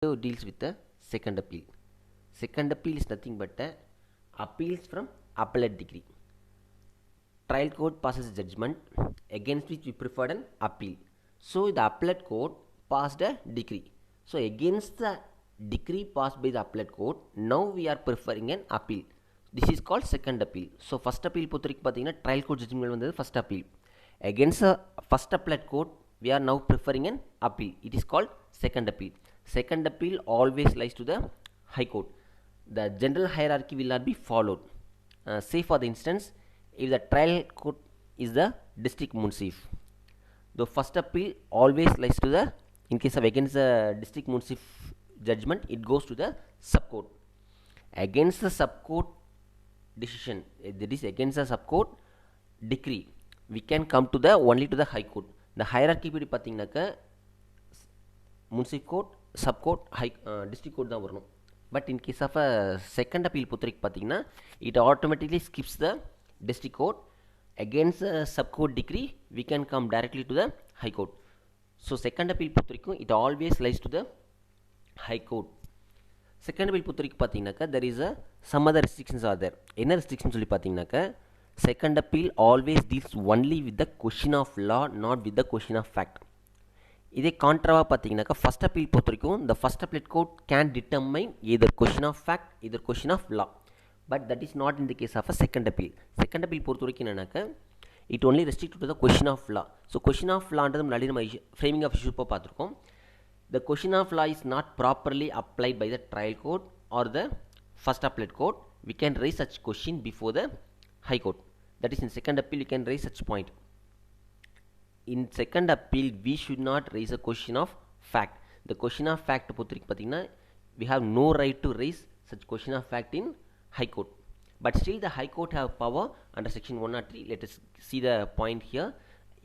deals with the second appeal. Second appeal is nothing but appeals from appellate degree. Trial court passes a judgment against which we preferred an appeal. So the appellate court passed a decree. So against the decree passed by the appellate court, now we are preferring an appeal. This is called second appeal. So first appeal பொறுத்தவரைக்கும் பார்த்தீங்கன்னா trial court judgment வந்தது first appeal. Against the first appellate court, we are now preferring an appeal. It is called second appeal. Second appeal always lies to the high court. The general hierarchy will not be followed. Say for the instance, if the trial court is the district munsif, the first appeal always lies to the, in case of against the district munsif judgment, it goes to the subcourt. Against the subcourt decision, that is against the subcourt decree, we can come to the only to the high court. The hierarchy படி பார்த்தீங்கன்னாக்க municipal court, subcourt, high district court தான் வரணும். But in case of a second appeal பொறுத்தவரைக்கும் பார்த்தீங்கன்னா it automatically skips the district court. Against the subcourt decree, we can come directly to the high court. So second appeal பொறுத்தவரைக்கும் it always lies to the high court. Second appeal பொறுத்தவரைக்கும் பார்த்தீங்கன்னாக்க there is a some other restrictions are there. என்ன restrictions சொல்லி பார்த்தீங்கன்னாக்க second appeal always deals only with the question of law, not with the question of fact. இதே கான்ட்ராவாக பார்த்தீங்கன்னாக்கா first appeal பொறுத்த வரைக்கும் the first appellate court can determine either question of fact, either question of law, but that is not in the case of a second appeal. Second appeal பொறுத்த வரைக்கும் என்னன்னாக்கா it only restricted to the question of law. So question of lawன்றது முன்னாடி நம்ம framing of issue பார்த்துருக்கோம். The question of law is not properly applied by the trial court or the first appellate court. We can raise such question before the high court. That is in second appeal you can raise such point. In second appeal we should not raise a question of fact. The question of fact பொறுத்தவரைக்கும் பார்த்தீங்கன்னா we have no right to raise such question of fact in high court. But still the high court have power under section 103. Let us see the point here.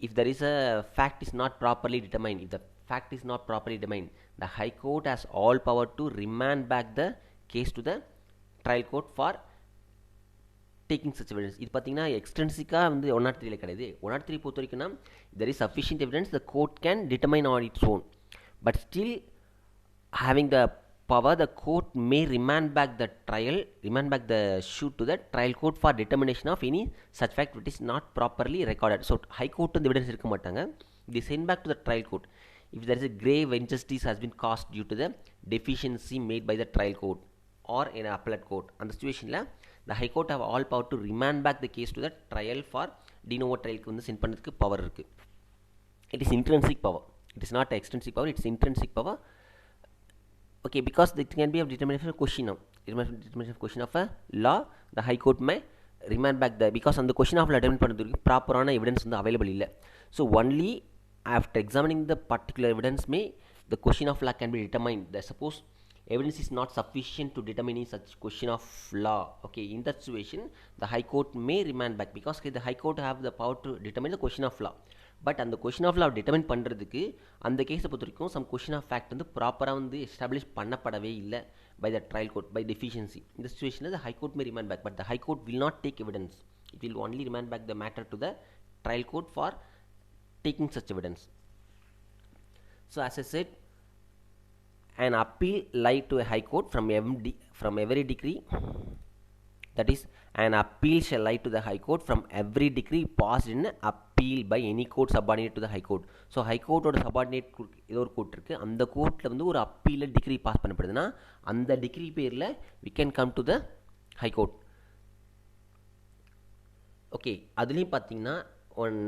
If there is a fact is not properly determined, if the fact is not properly determined, the high court has all power to remand back the case to the trial court for taking such evidence. இது பார்த்தீங்கன்னா எக்ஸ்டென்சிக்காக வந்து 103 கிடையாது. 103 பொறுத்த வரைக்கும்னா there is sufficient evidence the court can determine on its own, but still having the power, the court may remand back the trial, remand back the shoot to the trial court for determination of any such fact which is not properly recorded. So high court வந்து evidence இருக்க மாட்டாங்க, they send back to the trial court if there is a grave injustice has been caused due to the deficiency made by the trial court or in appellate court. அந்த situationல the high court have all power to remand back the case to the trial for de novo trialக்கு வந்து send பண்ணதுக்கு power இருக்கு. It is intrinsic power, it is not extrinsic power, it is intrinsic power. Okay, because it can be a determination of question of determination of question of a law, the high court may remand back the, because அந்த question of law determine பண்ணுறதுக்கு ப்ராப்பரான evidence வந்து available இல்லை. So only after examining the particular evidence may the question of law can be determined. The suppose evidence is not sufficient to determine such question of law. Okay, in that situation the high court may remand back because the high court have the power to determine the question of law. But அந்த question of law determine பண்ணுறதுக்கு அந்த கேஸை பொறுத்த வரைக்கும் some question of fact வந்து ப்ராப்பராக வந்து establish பண்ணப்படவே இல்லை by the trial court by deficiency. In the situation the high court may remand back, but the high court will not take evidence. It will only remand back the matter to the trial court for taking such evidence. So as I said, an appeal lie to a high court from every decree, that is an appeal shall lie to the high court from every decree passed in appeal by any court subordinate to the high court. So high court ஓட subordinate ஏதோ ஒரு court இருக்குது, அந்த கோர்ட்டில் வந்து ஒரு அப்பீலில் degree pass பண்ணப்படுதுன்னா அந்த degree பேரில் we can come to the high court. Okay, அதுலேயும் பார்த்தீங்கன்னா ஒன்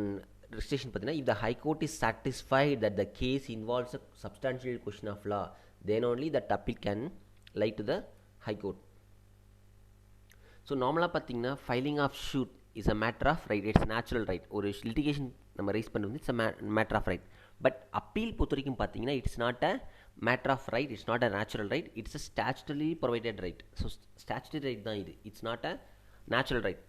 ரெஸ்ட்ரிக்ஷன் பார்த்தீங்கன்னா if the high court is satisfied that the case involves a substantial question of law, then only that appeal can lie to the high court. So நார்மலாக பார்த்தீங்கன்னா filing of suit is a matter of right, it's natural right. ஒரு litigation நம்ம raise பண்ணுறது it's a matter of right. But appeal பொறுத்த வரைக்கும் பார்த்தீங்கன்னா it's not a matter of right, it's not a natural right, it's a statutory provided right. So statutory right தான் இது, it's not a natural right.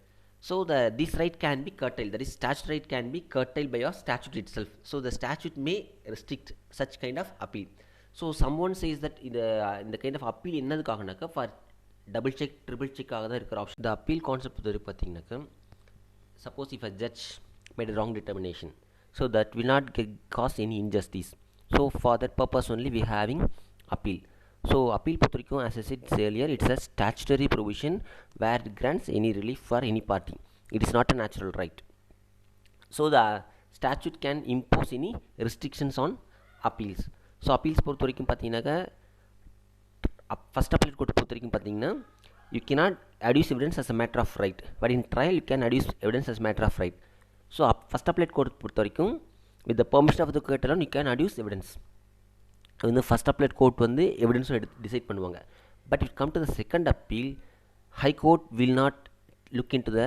So this right can be curtailed, that is statutory right can be curtailed by your statute itself. So the statute may restrict such kind of appeal. So someone says that இந்த kind of appeal என்னதுக்காகனாக்கா for double check triple check ஆக தான் இருக்கிற option. The appeal concept பொறுத்த பார்த்தீங்கன்னாக்கா suppose if a judge made a wrong determination, so that will not cause any injustice. So for that purpose only we having appeal. So appeal பொறுத்த வரைக்கும் as I said earlier, it's a statutory provision where it grants any relief for any party. It is not a natural right. So the statute can impose any restrictions on appeals. So appeals பொறுத்த வரைக்கும் பார்த்தீங்கன்னாக்கா first appeal court பொறுத்த வரைக்கும் பார்த்தீங்கன்னா you cannot adduce evidence as a matter of right, but in trial you can adduce evidence as a matter of right. So first appellate court பொறுத்த வரைக்கும் with the permission of the court alone you can adduce evidence. அது வந்து first appellate court வந்து எவிடன்ஸும் எடுத்து decide பண்ணுவாங்க. But it come to the second appeal, high court will not look in to the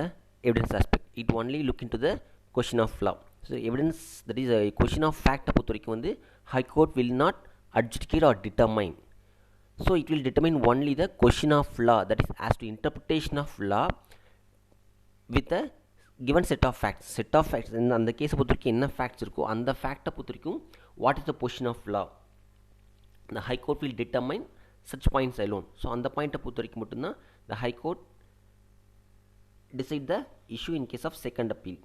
evidence aspect, it only look in to the question of law. So evidence that is question of ஃபேக்டை பொறுத்த வரைக்கும் வந்து ஹை court will நாட் adjudicate or determine. So it will determine only the question of law, that is as to interpretation of law with a given set of facts. Set of facts in அந்த கேஸை பொறுத்த வரைக்கும் என்ன facts இருக்கோ அந்த ஃபேக்டை பொறுத்த வரைக்கும் what is the position of law, the high court will determine such points alone. So அந்த பாயிண்ட்டை பொறுத்த வரைக்கும் மட்டும்தான் the high court decide the issue in case of second appeal.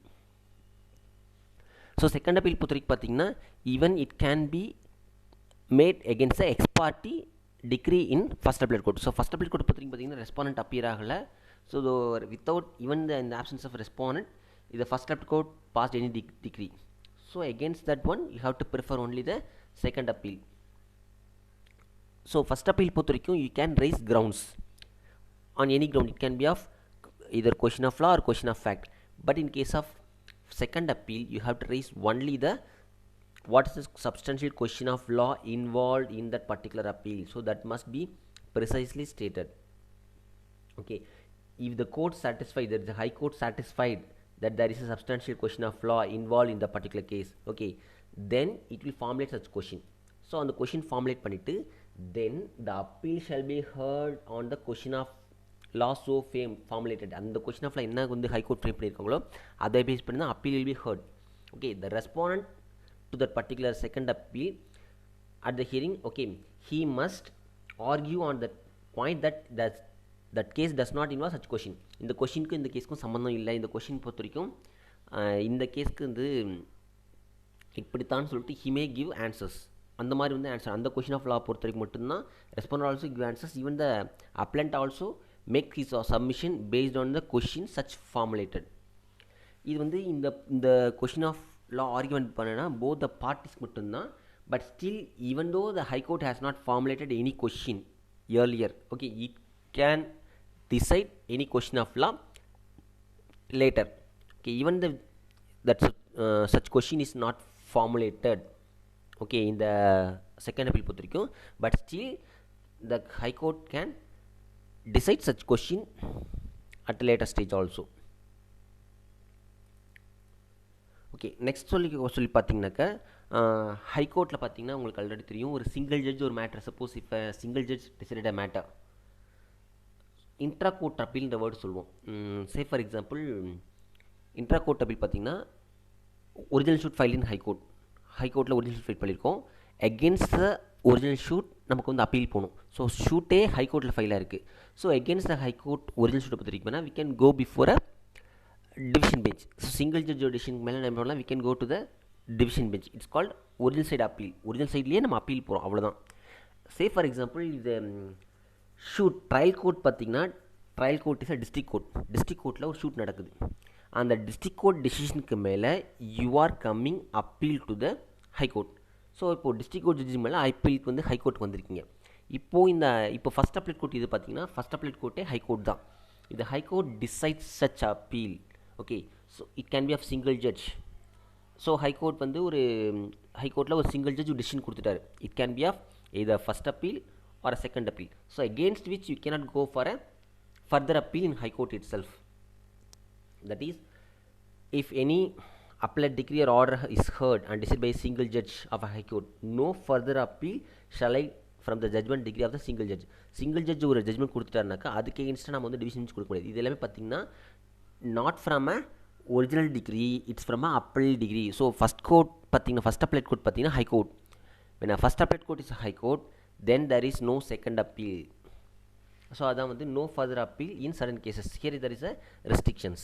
So second appeal பொறுத்த வரைக்கும் பார்த்தீங்கன்னா even it can be made against the ex parte decree in first appellate court. So first appellate court பொறுத்த வரைக்கும் பார்த்தீங்கன்னா respondent appear ஆகலை. So without even in the absence of respondent, the first appellate court passed any decree. So against that one you have to prefer only the second appeal. So first appeal பொறுத்த வரைக்கும் you can raise grounds on any ground. It can be of either question of law or question of fact. But in case of second appeal you have to raise only the what is the substantial question of law involved in that particular appeal. So that must be precisely stated. Okay, if the court satisfied, that the high court satisfied that there is a substantial question of law involved in the particular case, okay, then it will formulate such question. So on the question formulate பண்ணிட்டு then the appeal shall be heard on the question of law so formulated. அந்த question of law என்ன வந்து high court frame பண்ணியிருக்காங்களோ அதை base பண்ணி தான் appeal will be heard. Okay, the respondent to that particular second appeal at the hearing, okay, he must argue on that point that case does not involve such question. இந்த கொஷினுக்கும் இந்த கேஸ்க்கும் சம்மந்தம் இல்லை, இந்த question பொறுத்த வரைக்கும் இந்த கேஸ்க்கு வந்து இப்படித்தான் சொல்லிட்டு he may give answers. அந்த மாதிரி வந்து ஆன்சர் அந்த கொஷின் ஆஃப் லா பொறுத்த வரைக்கும் மட்டும்தான் respondent also give answers, even the appellant also make his submission based on the question such formulated. இது வந்து இந்த கொஷின் ஆஃப் லா ஆர்குமெண்ட் பண்ணனா போத் த பார்ட்டிஸ் மட்டும்தான். But still even though the high court has not formulated any question earlier, okay, it can decide any question of law later. Okay, even that such question is not formulated, okay, in the second appeal பொறுத்த வரைக்கும், but still the high court can decide such question at a later stage also. Okay, next சொல்லி பார்த்தீங்கன்னாக்கா high கோர்ட்டில் பார்த்தீங்கன்னா உங்களுக்கு already தெரியும், ஒரு single judge ஒரு மேட்டர், சப்போஸ் இப்போ single judge decided a matter, intra court அப்பீல்ன்ற வேர்டு சொல்லுவோம். Say for example intra court appeal பார்த்தீங்கன்னா original suit file in high கோர்ட்டில் ஒரிஜினல் ஷூட் ஃபைல் பண்ணியிருக்கோம். அகேன்ஸ்ட் த ஒரிஜினல் ஷூட் நமக்கு வந்து அப்பீல் போகணும். ஸோ ஷூட்டே ஹை கோர்ட்டில் ஃபைலாக இருக்குது. So against the high court original ஷூட்டை பற்றி இருக்குன்னா we can go before a division bench. So single judge decision மேலே நம்ம பண்ணலாம், we can go to the division bench. It's called original side appeal. original sideலேயே நம்ம அப்பீல் போகிறோம், அவ்வளோதான். சே for example இது ஷூட் ட்ரையல் கோர்ட் பார்த்தீங்கன்னா trial court is a district court. District கோர்ட்டில் ஒரு ஷூட் நடக்குது. அந்த டிஸ்ட்ரிக்ட் கோர்ட் டெசிஷனுக்கு மேலே you are coming appeal to the high court. So இப்போது டிஸ்ட்ரிக்ட் கோர்ட் ஜட்ஜி மேலே அப்பீலுக்கு வந்து ஹை கோர்ட் வந்திருக்கீங்க. இப்போ ஃபஸ்ட் அப்பீல் கோர்ட் இது பார்த்தீங்கன்னா ஃபஸ்ட் அப்பீல் கோர்ட்டே ஹை கோர்ட் தான். இது high court decides such appeal. Okay, so it can be of single judge. So high court வந்து ஒரு ஹை கோர்ட்டில் ஒரு சிங்கிள் ஜட்ஜ் டிசிஷன் கொடுத்துட்டாரு. It can be of either first appeal or a second appeal. So against which you cannot go for a further appeal in high court itself. That is if any appellate decree or order is heard and decided by a single judge of a high court, no further appeal shall I from the judgment degree of the single judge. Single judge ஒரு judgement கொடுத்துட்டாருனாக்கா அதுக்கு எகென்ஸ்டாக நம்ம வந்து division கொடுக்க முடியாது. இது எல்லாமே பார்த்தீங்கன்னா not from a original degree, it's from a appellate degree. So first court பார்த்தீங்கன்னா first appellate court பார்த்தீங்கன்னா high court. When a first appellate court is a high court, then there is no second appeal. So அதான் வந்து no further appeal in certain cases. Here there is a restrictions.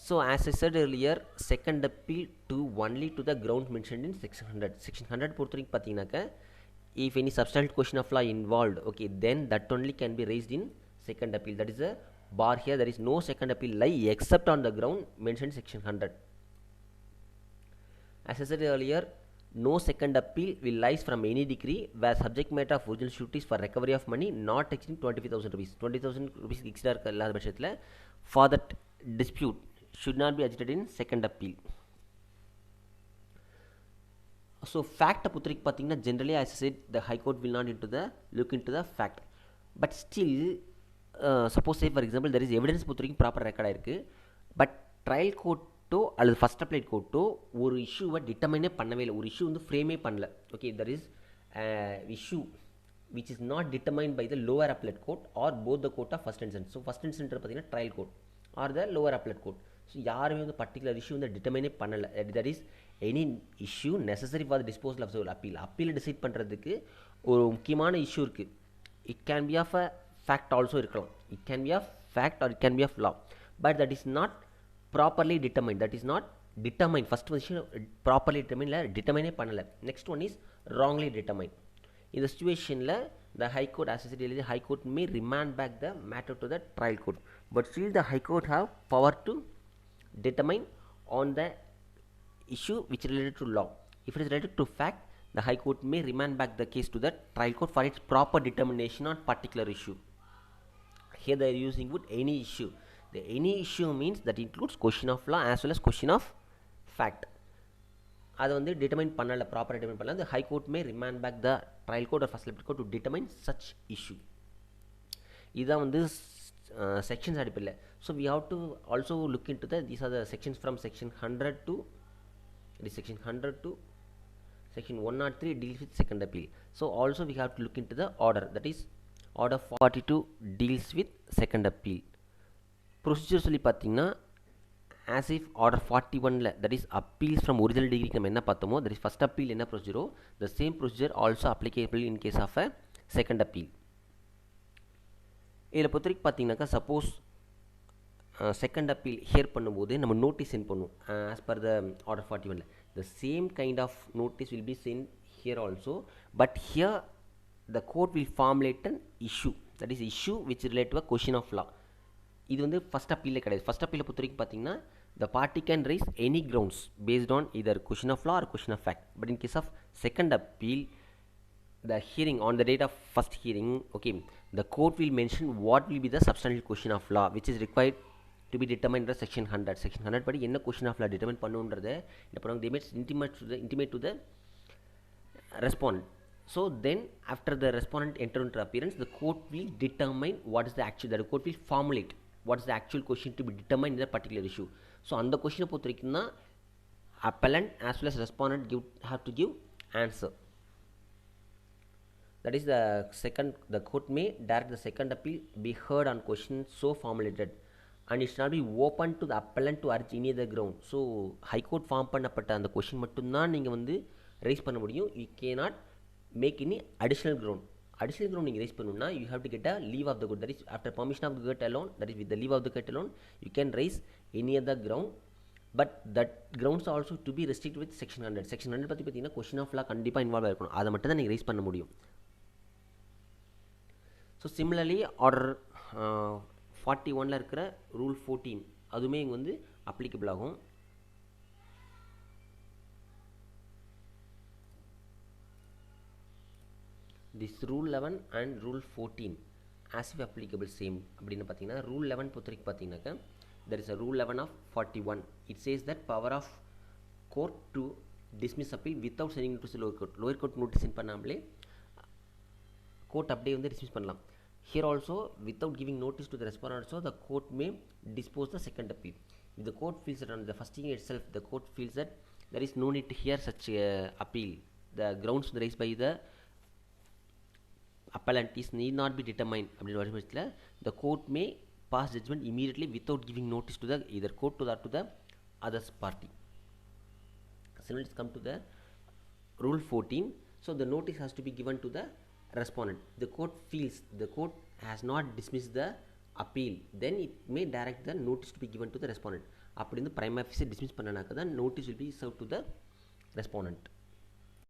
So as I said earlier, second appeal to only to the ground mentioned in section 100. Section 100 பொறுத்த வரைக்கும் பார்த்தீங்கன்னாக்கா if any substantial question of law involved, okay, then that only can be raised in second appeal. That is a bar here. There is no second appeal lie except on the ground mentioned section 100. As I said earlier, no second appeal will lies from any decree where subject matter of original suit is for recovery of money not exceeding 25,000 rupees. 20,000 rupees extra இல்லாத பட்சத்தில் for that dispute should not be agitated in second appeal. So fact பொறுத்தவரைக்கும் பார்த்தீங்கன்னா generally as I said the high court will not look into the fact, but still suppose say for example there is evidence பொறுத்தவரைக்கும் proper record ஆயிருக்கு, but trial கோர்ட்டோ அல்லது first applied கோர்ட்டோ ஒரு இஷ்யூவை டிட்டர்மைனே பண்ணவே இல்லை, ஒரு இஷ்யூ வந்து ஃப்ரேமே பண்ணல. Okay, there is issue which is not determined by the lower appellate court or both the court of first instance. So first instance பார்த்தீங்கன்னா trial court or the lower appellate court. So யாருமே வந்து particular issue வந்து determine பண்ணலை. That is any issue necessary for the disposal of the appeal. Appeal decide பண்ணுறதுக்கு ஒரு முக்கியமான issue இருக்குது. It can be of a fact also இருக்கலாம். It can be of fact or it can be of law, but that is not properly determine. That is not determine. First விஷயம் properly determine இல்லை, டிட்டர்மைனே பண்ணலை. Next one is wrongly determine. இந்த சிச்சுவேஷனில் the high court, as I said earlier, high court may remand back the matter to the trial court, but still the high court have power to determine on the issue which is related to law. If it is related to fact, the high court may remand back the case to the trial court for its proper determination on particular issue. Here they are using would any issue. The any issue means that includes question of law as well as question of fact. அதை வந்து determine பண்ணலை, ப்ராப்பராக determine பண்ணல. அந்த high court may remand back the trial court or first appellate court to determine such issue. இதுதான் வந்து sections அடிப்பில்லை. So we have to also look in to the these are the sections from section 100 to section 100 to section 103 deals with second appeal. So also we have to look into the order, that is order 42 deals with second appeal. Procedure சொல்லி பார்த்தீங்கன்னா as if order 41ல that is appeals from original degree நம்ம என்ன பார்த்தோமோ, that is first appeal என்ன procedure, the same procedure also applicable in case of a second appeal. இதில் பொறுத்தவரைக்கும் பார்த்தீங்கன்னாக்கா suppose second appeal here பண்ணும்போது நம்ம நோட்டீஸ் சென்ட் பண்ணுவோம் as per the order 41ல. the same kind of notice will be sent here also, but here the court will formulate an issue, that is issue which relate to a question of law. இது வந்து first அப்பீலே கிடையாது. First அப்பீலை பொறுத்த வரைக்கும் பார்த்தீங்கன்னா the party can raise any grounds based on either question of law or question of fact, but in case of second appeal, the hearing on the date of first hearing, okay, the court will mention what will be the substantial question of law which is required to be determined under section 100. section 100 படி என்ன question of law determine பண்ணுன்றதை என்ன பண்ணுவாங்க, they must intimate to the respondent. So then after the respondent enter into appearance, the court will determine what is the actual, the court will formulate what is the actual question to be determined in that particular issue. So அந்த கொஷினை பொறுத்த வரைக்கும் தான் appellant as well as respondent have to give answer. That is the court may direct the second appeal be heard on questions so formulated and it should not be open to the appellant to urge any other ground. So high court form பண்ணப்பட்ட அந்த question மட்டும்தான் நீங்கள் வந்து rice பண்ண முடியும். you cannot make any additional ground. additional ground நீங்கள் rice பண்ணணும்னா you have to get a leave of the court, that is after permission of the court alone, that is with the leave of the court alone you can raise any other ground, but that grounds also to be restricted with section 100. section 100 பற்றி பார்த்தீங்கன்னா question of law கண்டிப்பாக involve ஆகிருக்கணும், அதை மட்டும் தான் நீங்கள் rice பண்ண முடியும். So similarly order 41ல் இருக்கிற ரூல் 14 அதுவுமே இங்கே வந்து அப்ளிகபிள் ஆகும். This rule 11 and rule 14 as if applicable same அப்படின்னு பார்த்தீங்கன்னா ரூல் 11 பொறுத்த வரைக்கும் பார்த்தீங்கன்னாக்கா there is a rule 11 of 41. it says that power of court to dismiss appeal without sending notice to lower court. lower court notice send பண்ணாமலே court அப்படியே வந்து dismiss பண்ணலாம். here also without giving notice to the respondent also the court may dispose the second appeal. if the court feels that on the first hearing itself the court feels that there is no need to hear such appeal, the grounds raised by the appellant is need not be determined அப்படின்ற பட்சத்தில் the court may pass judgment immediately without giving notice to the either court to the other party. So let's come to the rule 14. so the notice has to be given to the respondent. the court feels the court has not dismissed the appeal, then it may direct the notice to be given to the respondent. அப்படி வந்து prima facie dismiss பண்ணனாக்க தான் notice will be served to the respondent.